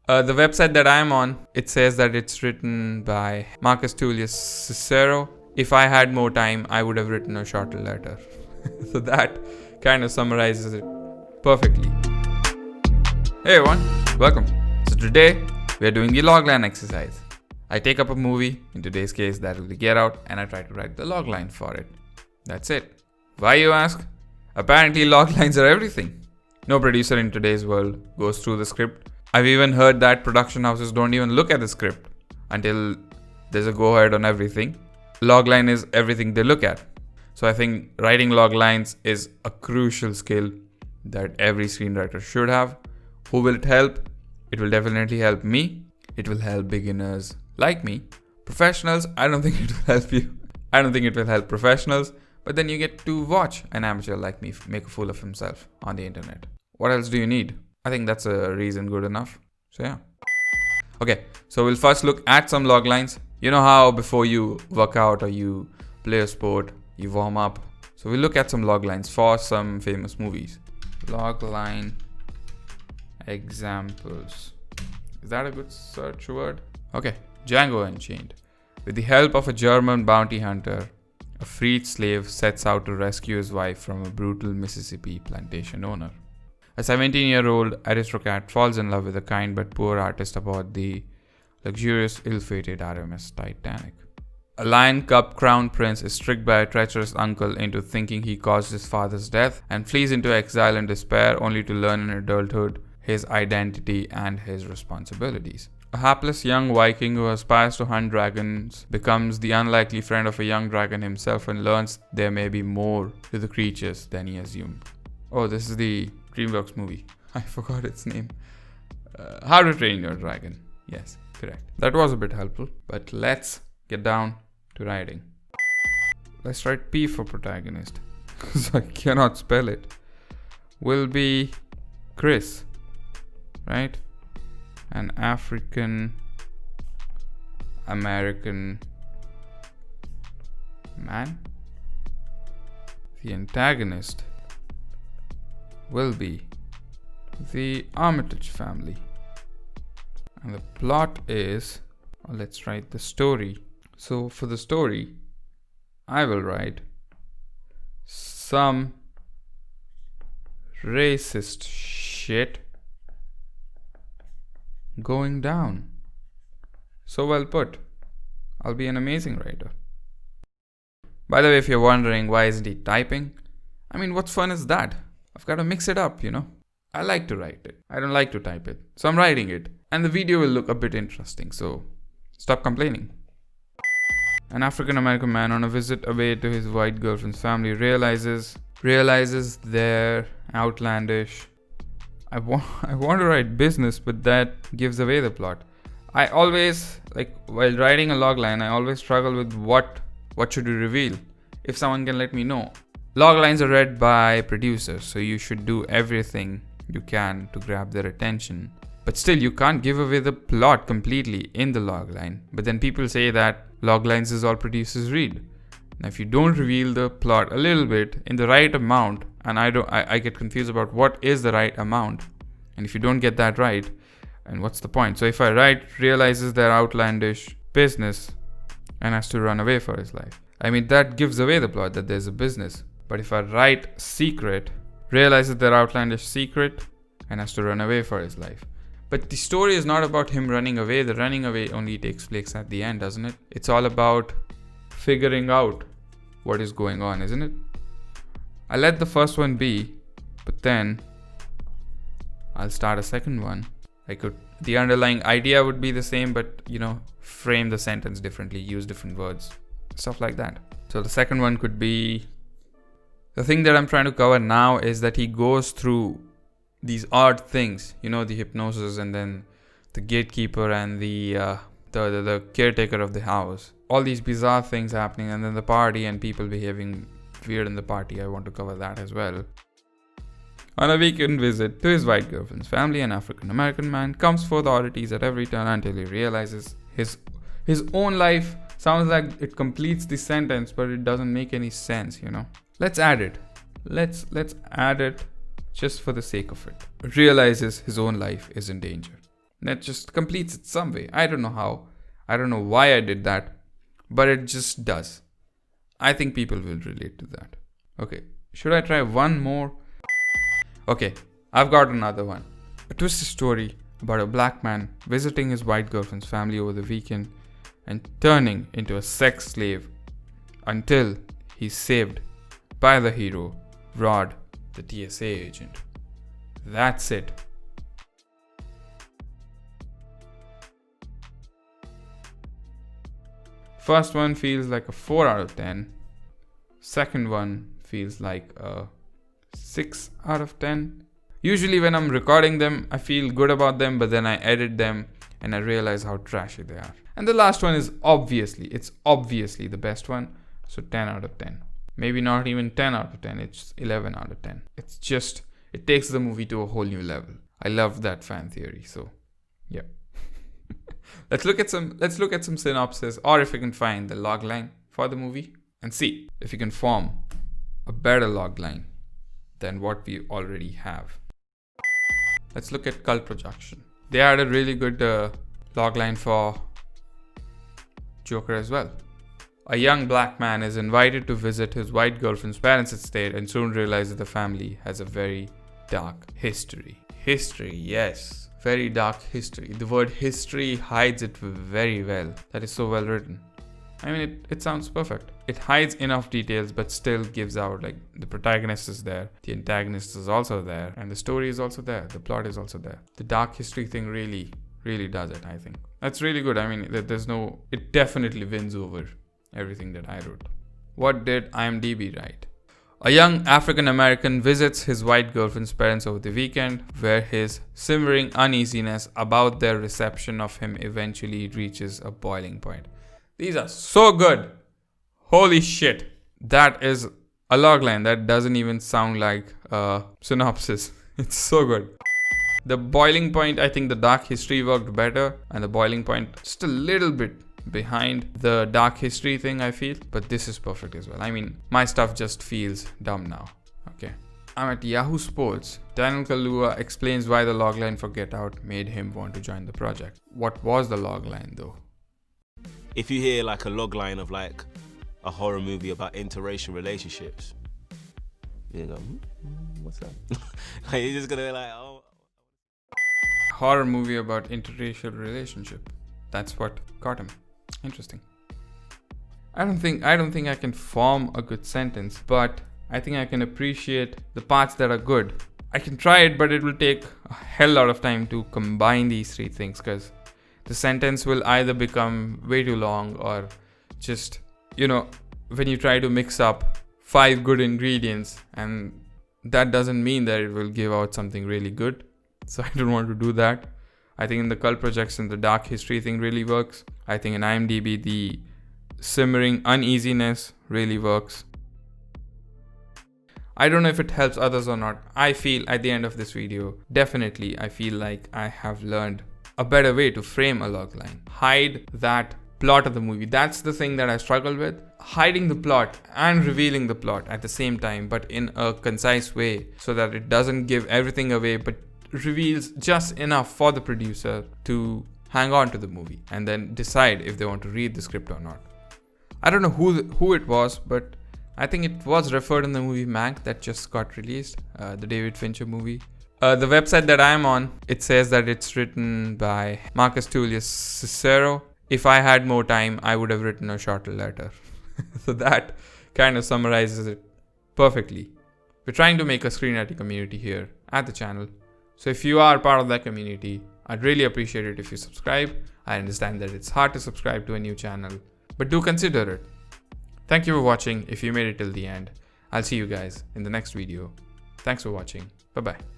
The website that I'm on, it says that it's written by Marcus Tullius Cicero. If I had more time, I would have written a shorter letter. So that kind of summarizes it perfectly. Hey everyone, welcome. So today, we are doing the logline exercise. I take up a movie, in today's case that will be Get Out, and I try to write the logline for it. That's it. Why, you ask? Apparently loglines are everything. No producer in today's world goes through the script. I've even heard that production houses don't even look at the script until there's a go-ahead on everything. Logline is everything they look at. So I think writing loglines is a crucial skill that every screenwriter should have. Who will it help? It will definitely help me. It will help beginners like me. Professionals, I don't think it will help you. I don't think it will help professionals. But then you get to watch an amateur like me make a fool of himself on the internet. What else do you need? I think that's a reason good enough. So yeah. Okay, so we'll first look at some loglines. You know how before you work out or you play a sport, you warm up. So we'll look at some loglines for some famous movies. Logline Examples. Is that a good search word? Okay, Django Unchained. With the help of a German bounty hunter, a freed slave sets out to rescue his wife from a brutal Mississippi plantation owner. A 17-year-old aristocrat falls in love with a kind but poor artist aboard the luxurious, ill-fated RMS Titanic. A Lion Cub crown prince is tricked by a treacherous uncle into thinking he caused his father's death and flees into exile in despair, only to learn in adulthood his identity and his responsibilities. A hapless young Viking who aspires to hunt dragons becomes the unlikely friend of a young dragon himself and learns there may be more to the creatures than he assumed. Oh, this is the DreamWorks movie. I forgot its name. How to Train Your Dragon. Yes, correct. That was a bit helpful, but let's get down to writing. Let's write P for protagonist, because I cannot spell it. Will be Chris, right? An African American man. The antagonist will be the Armitage family. And the plot is, let's write the story. So for the story, I will write some racist shit going down. So well put. I'll be an amazing writer. By the way, if you're wondering why isn't he typing, I mean, what's fun is that? I've got to mix it up, you know. I like to write it. I don't like to type it. So I'm writing it. And the video will look a bit interesting, so stop complaining. An African American man on a visit away to his white girlfriend's family realizes their outlandish. I want to write business, but that gives away the plot. I always, while writing a logline, I always struggle with what should you reveal. If someone can let me know. Loglines are read by producers, so you should do everything you can to grab their attention. But still, you can't give away the plot completely in the logline. But then people say that loglines is all producers read. Now, if you don't reveal the plot a little bit in the right amount, and I get confused about what is the right amount. And if you don't get that right, and what's the point? So if I write, realizes their outlandish business and has to run away for his life. I mean, that gives away the plot that there's a business. But if I write secret, realizes their outlandish secret and has to run away for his life. But the story is not about him running away. The running away only takes place at the end, doesn't it? It's all about figuring out what is going on, isn't it? I let the first one be, but then I'll start a second one. The underlying idea would be the same, but frame the sentence differently, use different words, stuff like that. So the second one could be, the thing that I'm trying to cover now is that he goes through these odd things, the hypnosis and then the gatekeeper and the caretaker of the house. All these bizarre things happening, and then the party and people behaving weird in the party. I want to cover that as well. On a weekend visit to his white girlfriend's family, an African American man comes for the oddities at every turn until he realizes his own life. Sounds like it completes the sentence, but it doesn't make any sense, Let's add it. Let's add it just for the sake of it. Realizes his own life is in danger. That just completes it some way. I don't know how. I don't know why I did that, but it just does. I think people will relate to that. Okay, should I try one more? Okay, I've got another one. A twisted story about a black man visiting his white girlfriend's family over the weekend and turning into a sex slave until he's saved by the hero, Rod, the TSA agent. That's it. First one feels like a 4 out of 10. Second one feels like a 6 out of 10. Usually when I'm recording them, I feel good about them, but then I edit them and I realize how trashy they are. And the last one is obviously the best one. So 10 out of 10. Maybe not even 10 out of 10, it's 11 out of 10. It's just, it takes the movie to a whole new level. I love that fan theory, so yeah. Let's look at some synopsis, or if you can find the logline for the movie and see if you can form a better logline than what we already have. Let's look at Cult Projection. They had a really good logline for Joker as well. A young black man is invited to visit his white girlfriend's parents' estate and soon realizes the family has a very dark history. History, yes. Very dark history. The word history hides it very well. That is so well written. I mean, it sounds perfect. It hides enough details but still gives out, like, the protagonist is there, the antagonist is also there, and the story is also there, the plot is also there. The dark history thing really does it, I think. That's really good. I mean, it definitely wins over everything that I wrote. What did IMDb write? A young African American visits his white girlfriend's parents over the weekend, where his simmering uneasiness about their reception of him eventually reaches a boiling point. These are so good. Holy shit. That is a logline. That doesn't even sound like a synopsis. It's so good. The boiling point, I think the dark history worked better, and the boiling point just a little bit behind the dark history thing, I feel, but this is perfect as well. I mean, my stuff just feels dumb now. Okay. I'm at Yahoo Sports. Daniel Kaluuya explains why the logline for Get Out made him want to join the project. What was the logline though? If you hear like a logline of like a horror movie about interracial relationships, you go, what's that? Like, you're just gonna be like, oh. Horror movie about interracial relationship. That's what got him. Interesting. I don't think I can form a good sentence, but I think I can appreciate the parts that are good. I can try it, but it will take a hell lot of time to combine these three things, because the sentence will either become way too long or just, when you try to mix up 5 good ingredients, and that doesn't mean that it will give out something really good. So I don't want to do that. I think in the Cult Projection, the dark history thing really works. I think in IMDb, the simmering uneasiness really works. I don't know if it helps others or not. I feel at the end of this video, definitely I feel like I have learned a better way to frame a logline. Hide that plot of the movie. That's the thing that I struggle with. Hiding the plot and revealing the plot at the same time, but in a concise way, so that it doesn't give everything away, but reveals just enough for the producer to hang on to the movie and then decide if they want to read the script or not. I don't know who it was, but I think it was referred in the movie Mank that just got released, the David Fincher movie. The website that I'm on, it says that it's written by Marcus Tullius Cicero. If I had more time, I would have written a shorter letter. So that kind of summarizes it perfectly. We're trying to make a screenwriting community here at the channel. So if you are part of that community, I'd really appreciate it if you subscribe. I understand that it's hard to subscribe to a new channel, but do consider it. Thank you for watching. If you made it till the end, I'll see you guys in the next video. Thanks for watching. Bye-bye.